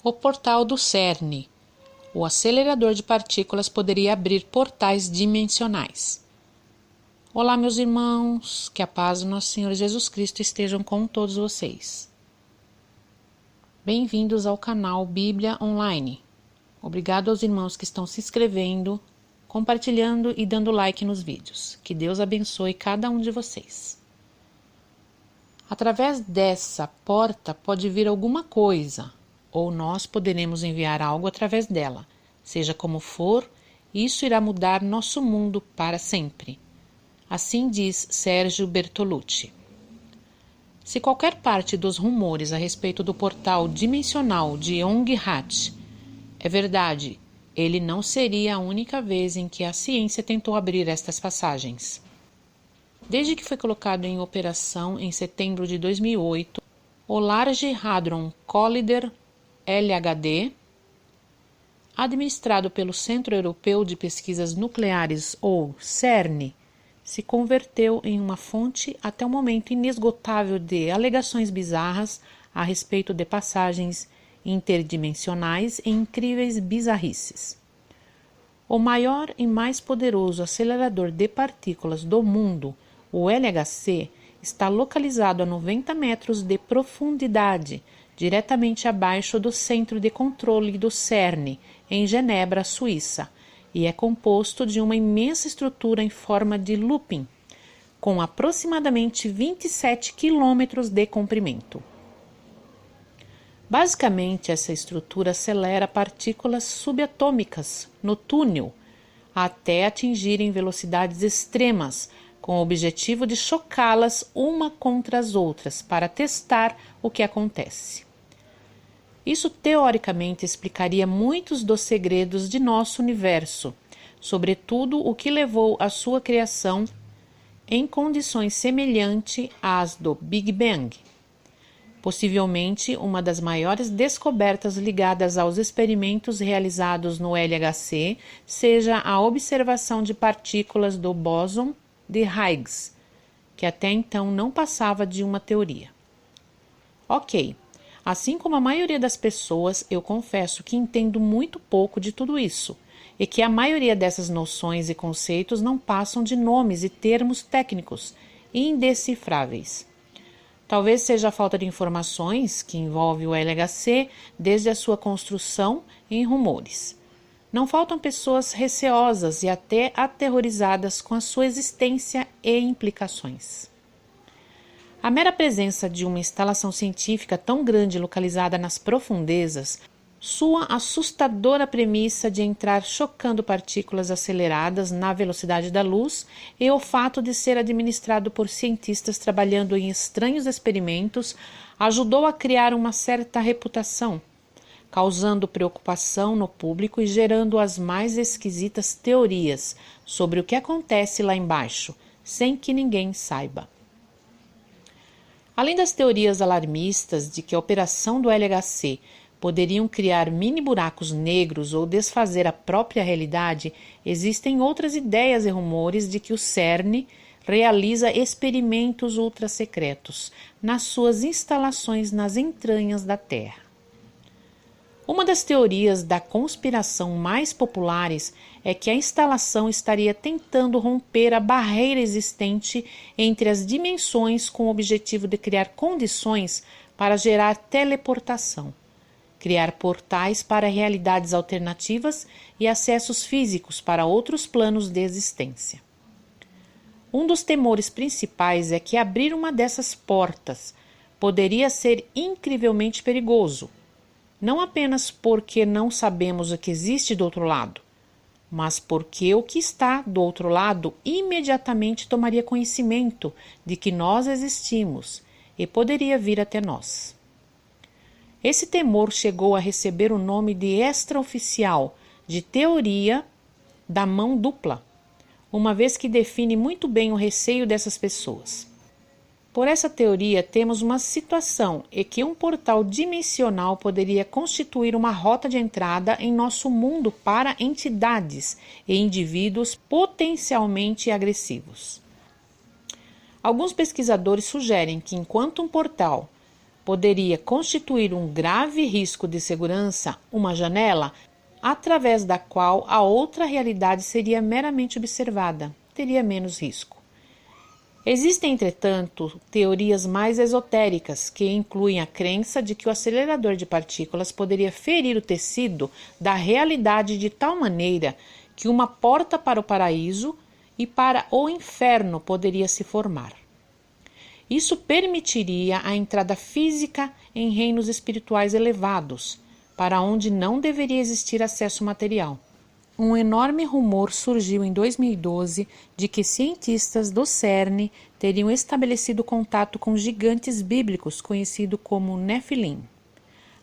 O portal do CERN. O acelerador de partículas poderia abrir portais dimensionais. Olá, meus irmãos, que a paz do nosso Senhor Jesus Cristo estejam com todos vocês. Bem-vindos ao canal Bíblia Online. Obrigado aos irmãos que estão se inscrevendo, compartilhando e dando like nos vídeos. Que Deus abençoe cada um de vocês. Através dessa porta pode vir alguma coisa, ou nós poderemos enviar algo através dela. Seja como for, isso irá mudar nosso mundo para sempre. Assim diz Sérgio Bertolucci. Se qualquer parte dos rumores a respeito do portal dimensional de Yonge-Hatt é verdade, ele não seria a única vez em que a ciência tentou abrir estas passagens. Desde que foi colocado em operação em setembro de 2008, o Large Hadron Collider LHD, administrado pelo Centro Europeu de Pesquisas Nucleares, ou CERN, se converteu em uma fonte até o momento inesgotável de alegações bizarras a respeito de passagens interdimensionais e incríveis bizarrices. O maior e mais poderoso acelerador de partículas do mundo, o LHC, está localizado a 90 metros de profundidade, diretamente abaixo do Centro de Controle do CERN, em Genebra, Suíça, e é composto de uma imensa estrutura em forma de looping, com aproximadamente 27 quilômetros de comprimento. Basicamente, essa estrutura acelera partículas subatômicas no túnel até atingirem velocidades extremas, com o objetivo de chocá-las uma contra as outras para testar o que acontece. Isso teoricamente explicaria muitos dos segredos de nosso universo, sobretudo o que levou à sua criação em condições semelhantes às do Big Bang. Possivelmente uma das maiores descobertas ligadas aos experimentos realizados no LHC seja a observação de partículas do bóson de Higgs, que até então não passava de uma teoria. Ok, assim como a maioria das pessoas, eu confesso que entendo muito pouco de tudo isso, e que a maioria dessas noções e conceitos não passam de nomes e termos técnicos indecifráveis. Talvez seja a falta de informações que envolve o LHC desde a sua construção em rumores. Não faltam pessoas receosas e até aterrorizadas com a sua existência e implicações. A mera presença de uma instalação científica tão grande localizada nas profundezas, sua assustadora premissa de entrar chocando partículas aceleradas na velocidade da luz e o fato de ser administrado por cientistas trabalhando em estranhos experimentos ajudou a criar uma certa reputação, causando preocupação no público e gerando as mais esquisitas teorias sobre o que acontece lá embaixo, sem que ninguém saiba. Além das teorias alarmistas de que a operação do LHC poderiam criar mini buracos negros ou desfazer a própria realidade, existem outras ideias e rumores de que o CERN realiza experimentos ultra-secretos nas suas instalações nas entranhas da Terra. Uma das teorias da conspiração mais populares é que a instalação estaria tentando romper a barreira existente entre as dimensões com o objetivo de criar condições para gerar teleportação, criar portais para realidades alternativas e acessos físicos para outros planos de existência. Um dos temores principais é que abrir uma dessas portas poderia ser incrivelmente perigoso, não apenas porque não sabemos o que existe do outro lado, mas porque o que está do outro lado imediatamente tomaria conhecimento de que nós existimos e poderia vir até nós. Esse temor chegou a receber o nome de extraoficial de teoria da mão dupla, uma vez que define muito bem o receio dessas pessoas. Por essa teoria, temos uma situação em que um portal dimensional poderia constituir uma rota de entrada em nosso mundo para entidades e indivíduos potencialmente agressivos. Alguns pesquisadores sugerem que enquanto um portal poderia constituir um grave risco de segurança, uma janela através da qual a outra realidade seria meramente observada, teria menos risco. Existem, entretanto, teorias mais esotéricas que incluem a crença de que o acelerador de partículas poderia ferir o tecido da realidade de tal maneira que uma porta para o paraíso e para o inferno poderia se formar. Isso permitiria a entrada física em reinos espirituais elevados, para onde não deveria existir acesso material. Um enorme rumor surgiu em 2012 de que cientistas do CERN teriam estabelecido contato com gigantes bíblicos conhecidos como Nefilim,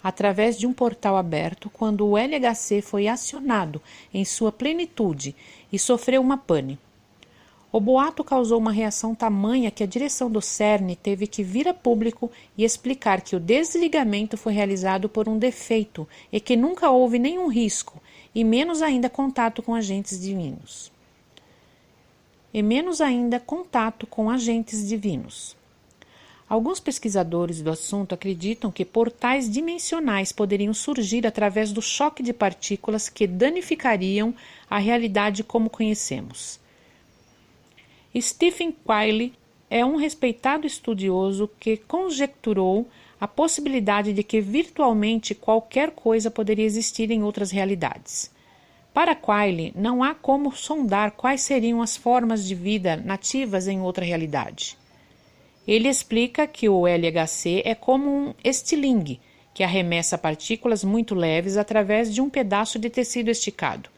através de um portal aberto quando o LHC foi acionado em sua plenitude e sofreu uma pane. O boato causou uma reação tamanha que a direção do CERN teve que vir a público e explicar que o desligamento foi realizado por um defeito e que nunca houve nenhum risco, e menos ainda contato com agentes divinos. Alguns pesquisadores do assunto acreditam que portais dimensionais poderiam surgir através do choque de partículas que danificariam a realidade como conhecemos. Stephen Quayle é um respeitado estudioso que conjecturou a possibilidade de que virtualmente qualquer coisa poderia existir em outras realidades. Para Quayle, não há como sondar quais seriam as formas de vida nativas em outra realidade. Ele explica que o LHC é como um estilingue, que arremessa partículas muito leves através de um pedaço de tecido esticado.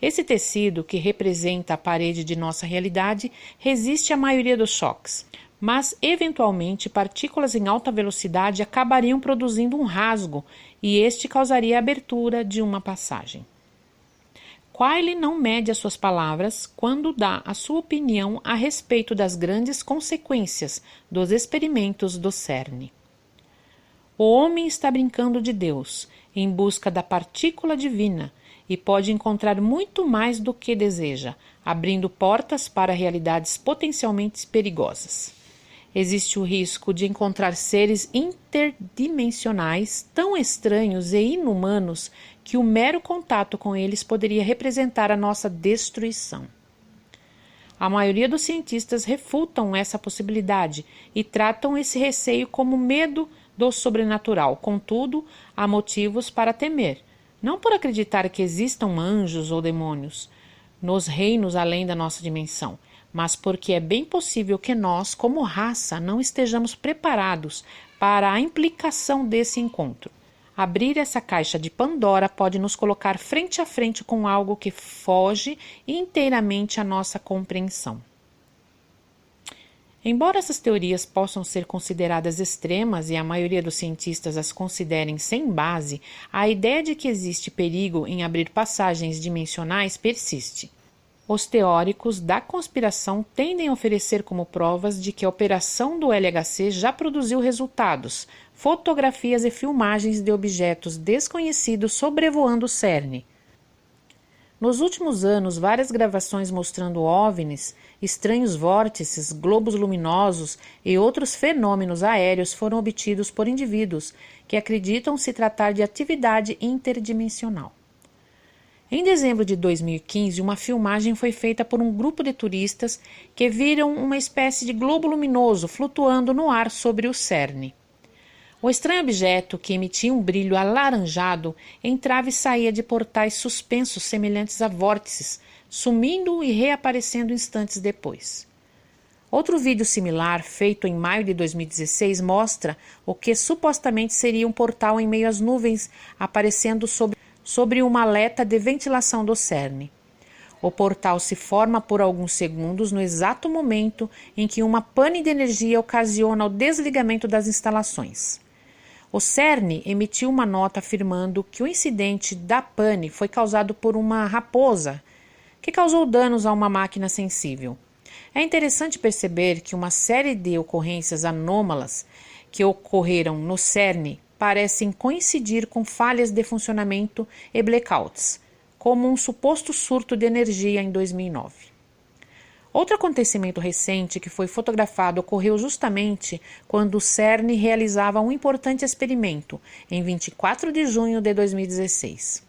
Esse tecido, que representa a parede de nossa realidade, resiste à maioria dos choques, mas, eventualmente, partículas em alta velocidade acabariam produzindo um rasgo e este causaria a abertura de uma passagem. Quayle não mede as suas palavras quando dá a sua opinião a respeito das grandes consequências dos experimentos do CERN. O homem está brincando de Deus, em busca da partícula divina, e pode encontrar muito mais do que deseja, abrindo portas para realidades potencialmente perigosas. Existe o risco de encontrar seres interdimensionais tão estranhos e inumanos que o mero contato com eles poderia representar a nossa destruição. A maioria dos cientistas refutam essa possibilidade e tratam esse receio como medo do sobrenatural. Contudo, há motivos para temer, não por acreditar que existam anjos ou demônios nos reinos além da nossa dimensão, mas porque é bem possível que nós, como raça, não estejamos preparados para a implicação desse encontro. Abrir essa caixa de Pandora pode nos colocar frente a frente com algo que foge inteiramente à nossa compreensão. Embora essas teorias possam ser consideradas extremas e a maioria dos cientistas as considerem sem base, a ideia de que existe perigo em abrir passagens dimensionais persiste. Os teóricos da conspiração tendem a oferecer como provas de que a operação do LHC já produziu resultados, fotografias e filmagens de objetos desconhecidos sobrevoando o CERN. Nos últimos anos, várias gravações mostrando OVNIs, estranhos vórtices, globos luminosos e outros fenômenos aéreos foram obtidos por indivíduos que acreditam se tratar de atividade interdimensional. Em dezembro de 2015, uma filmagem foi feita por um grupo de turistas que viram uma espécie de globo luminoso flutuando no ar sobre o CERN. O estranho objeto, que emitia um brilho alaranjado, entrava e saía de portais suspensos semelhantes a vórtices, sumindo e reaparecendo instantes depois. Outro vídeo similar, feito em maio de 2016, mostra o que supostamente seria um portal em meio às nuvens, aparecendo sobre uma aleta de ventilação do CERN. O portal se forma por alguns segundos no exato momento em que uma pane de energia ocasiona o desligamento das instalações. O CERN emitiu uma nota afirmando que o incidente da pane foi causado por uma raposa que causou danos a uma máquina sensível. É interessante perceber que uma série de ocorrências anômalas que ocorreram no CERN parecem coincidir com falhas de funcionamento e blackouts, como um suposto surto de energia em 2009. Outro acontecimento recente que foi fotografado ocorreu justamente quando o CERN realizava um importante experimento, em 24 de junho de 2016.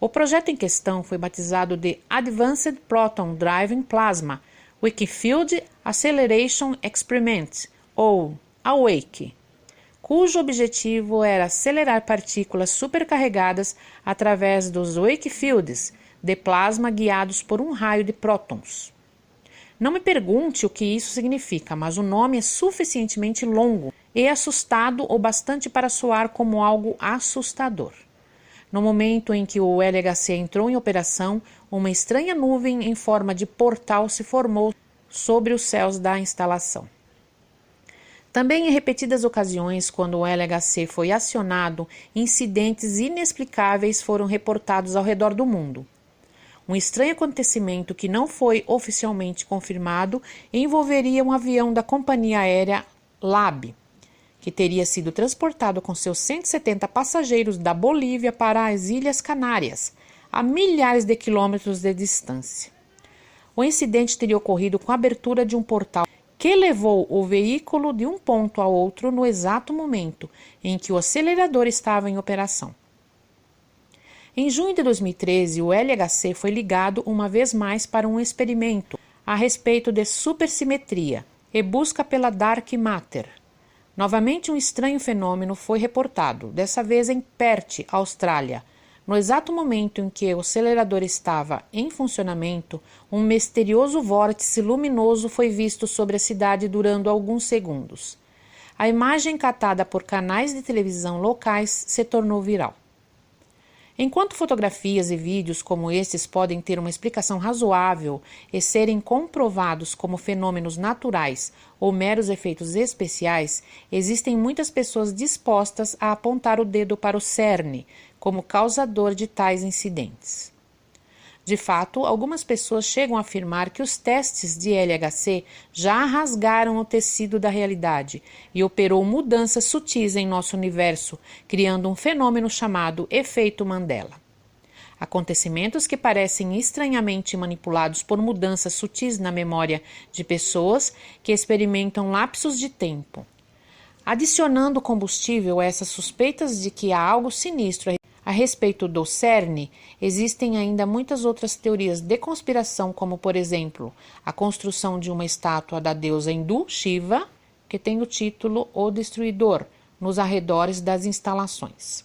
O projeto em questão foi batizado de Advanced Proton Driving Plasma Wickfield Acceleration Experiment, ou AWAKE, cujo objetivo era acelerar partículas supercarregadas através dos wake fields de plasma guiados por um raio de prótons. Não me pergunte o que isso significa, mas o nome é suficientemente longo e assustado o bastante para soar como algo assustador. No momento em que o LHC entrou em operação, uma estranha nuvem em forma de portal se formou sobre os céus da instalação. Também em repetidas ocasiões, quando o LHC foi acionado, incidentes inexplicáveis foram reportados ao redor do mundo. Um estranho acontecimento que não foi oficialmente confirmado envolveria um avião da companhia aérea LAB, que teria sido transportado com seus 170 passageiros da Bolívia para as Ilhas Canárias, a milhares de quilômetros de distância. O incidente teria ocorrido com a abertura de um portal que levou o veículo de um ponto a outro no exato momento em que o acelerador estava em operação. Em junho de 2013, o LHC foi ligado uma vez mais para um experimento a respeito de supersimetria e busca pela Dark Matter. Novamente um estranho fenômeno foi reportado, dessa vez em Perth, Austrália. No exato momento em que o acelerador estava em funcionamento, um misterioso vórtice luminoso foi visto sobre a cidade durando alguns segundos. A imagem captada por canais de televisão locais se tornou viral. Enquanto fotografias e vídeos como estes podem ter uma explicação razoável e serem comprovados como fenômenos naturais ou meros efeitos especiais, existem muitas pessoas dispostas a apontar o dedo para o CERN como causador de tais incidentes. De fato, algumas pessoas chegam a afirmar que os testes de LHC já rasgaram o tecido da realidade e operou mudanças sutis em nosso universo, criando um fenômeno chamado efeito Mandela. Acontecimentos que parecem estranhamente manipulados por mudanças sutis na memória de pessoas que experimentam lapsos de tempo. Adicionando combustível a essas suspeitas de que há algo sinistro a respeito do CERN, existem ainda muitas outras teorias de conspiração, como, por exemplo, a construção de uma estátua da deusa hindu Shiva, que tem o título O Destruidor, nos arredores das instalações.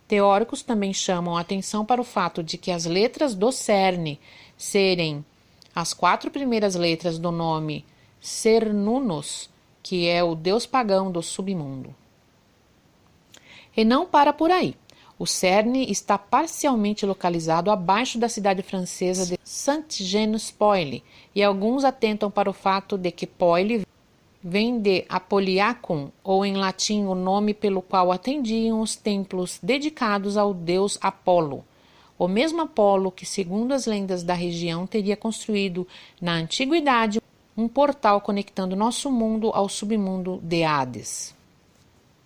Teóricos também chamam a atenção para o fato de que as letras do CERN serem as 4 primeiras letras do nome Cernunnos, que é o deus pagão do submundo. E não para por aí. O CERN está parcialmente localizado abaixo da cidade francesa de Saint-Genès-Poil, e alguns atentam para o fato de que Poil vem de Apoliacum, ou em latim o nome pelo qual atendiam os templos dedicados ao deus Apolo. O mesmo Apolo que, segundo as lendas da região, teria construído na antiguidade um portal conectando nosso mundo ao submundo de Hades.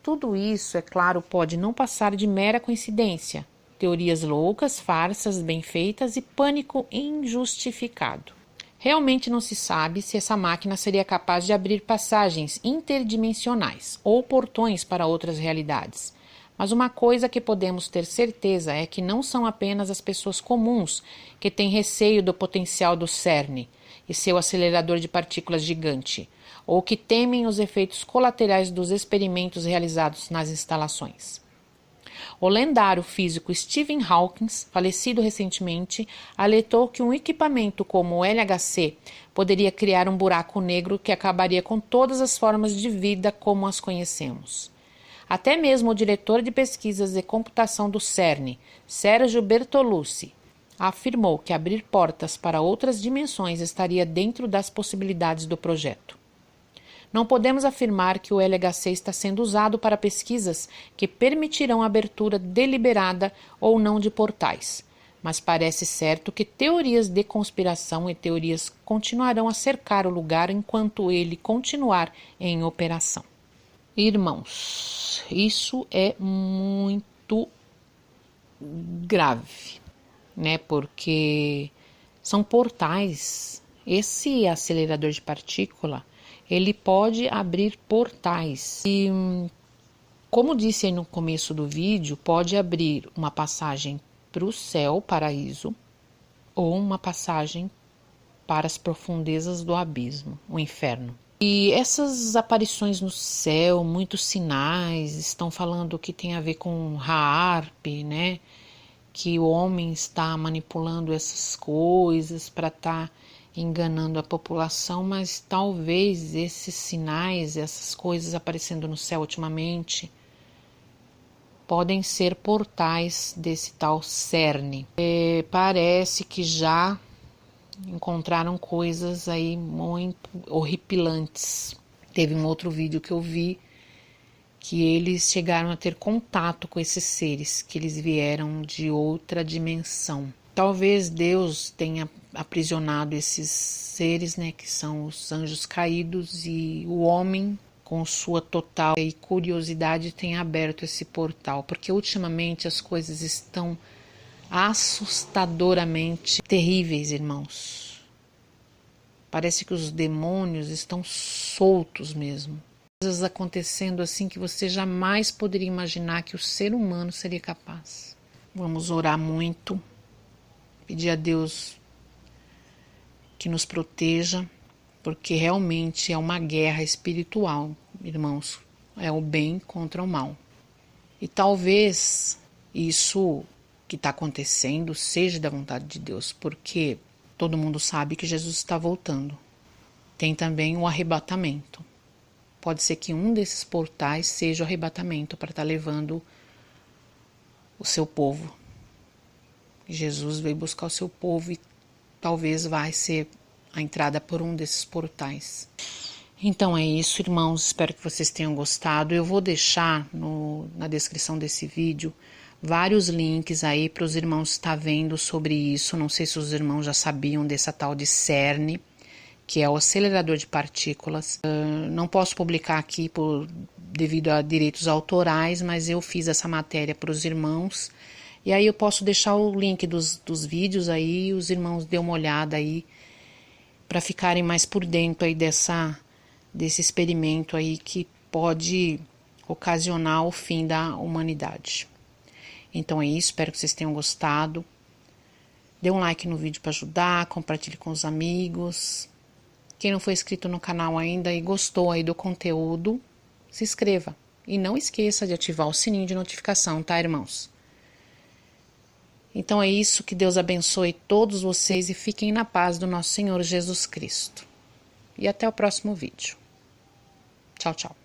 Tudo isso, é claro, pode não passar de mera coincidência, teorias loucas, farsas bem feitas e pânico injustificado. Realmente não se sabe se essa máquina seria capaz de abrir passagens interdimensionais ou portões para outras realidades. Mas uma coisa que podemos ter certeza é que não são apenas as pessoas comuns que têm receio do potencial do CERN e seu acelerador de partículas gigante, ou que temem os efeitos colaterais dos experimentos realizados nas instalações. O lendário físico Stephen Hawking, falecido recentemente, alertou que um equipamento como o LHC poderia criar um buraco negro que acabaria com todas as formas de vida como as conhecemos. Até mesmo o diretor de pesquisas de computação do CERN, Sergio Bertolucci, afirmou que abrir portas para outras dimensões estaria dentro das possibilidades do projeto. Não podemos afirmar que o LHC está sendo usado para pesquisas que permitirão a abertura deliberada ou não de portais, mas parece certo que teorias de conspiração e teorias continuarão a cercar o lugar enquanto ele continuar em operação. Irmãos, isso é muito grave, né? Porque são portais Esse acelerador de partícula, ele pode abrir portais. E, como disse aí no começo do vídeo, pode abrir uma passagem para o céu, paraíso, ou uma passagem para as profundezas do abismo, o inferno. E essas aparições no céu, muitos sinais, estão falando que tem a ver com Harp, né? Que o homem está manipulando essas coisas para estar enganando a população, mas talvez esses sinais, essas coisas aparecendo no céu ultimamente, podem ser portais desse tal CERN. Parece que já encontraram coisas aí muito horripilantes. Teve um outro vídeo que eu vi que eles chegaram a ter contato com esses seres, que eles vieram de outra dimensão. Talvez Deus tenha aprisionado esses seres, né, que são os anjos caídos, e o homem, com sua total curiosidade, tem aberto esse portal, porque ultimamente as coisas estão assustadoramente terríveis, irmãos. Parece que os demônios estão soltos mesmo. Coisas acontecendo assim que você jamais poderia imaginar que o ser humano seria capaz. Vamos orar muito, pedir a Deus que nos proteja, porque realmente é uma guerra espiritual, irmãos. É o bem contra o mal. E talvez isso que está acontecendo seja da vontade de Deus, porque todo mundo sabe que Jesus está voltando. Tem também o arrebatamento. Pode ser que um desses portais seja o arrebatamento para estar levando o seu povo. Jesus veio buscar o seu povo e talvez vai ser a entrada por um desses portais. Então é isso, irmãos. Espero que vocês tenham gostado. Eu vou deixar na descrição desse vídeo vários links aí para os irmãos estar vendo sobre isso. Não sei se os irmãos já sabiam dessa tal de CERN, que é o acelerador de partículas. Não posso publicar aqui devido a direitos autorais, mas eu fiz essa matéria para os irmãos. E aí eu posso deixar o link dos vídeos aí, os irmãos dêem uma olhada aí, para ficarem mais por dentro aí desse experimento aí que pode ocasionar o fim da humanidade. Então é isso, espero que vocês tenham gostado. Dê um like no vídeo para ajudar, compartilhe com os amigos. Quem não foi inscrito no canal ainda e gostou aí do conteúdo, se inscreva. E não esqueça de ativar o sininho de notificação, tá, irmãos? Então é isso, que Deus abençoe todos vocês e fiquem na paz do nosso Senhor Jesus Cristo. E até o próximo vídeo. Tchau, tchau.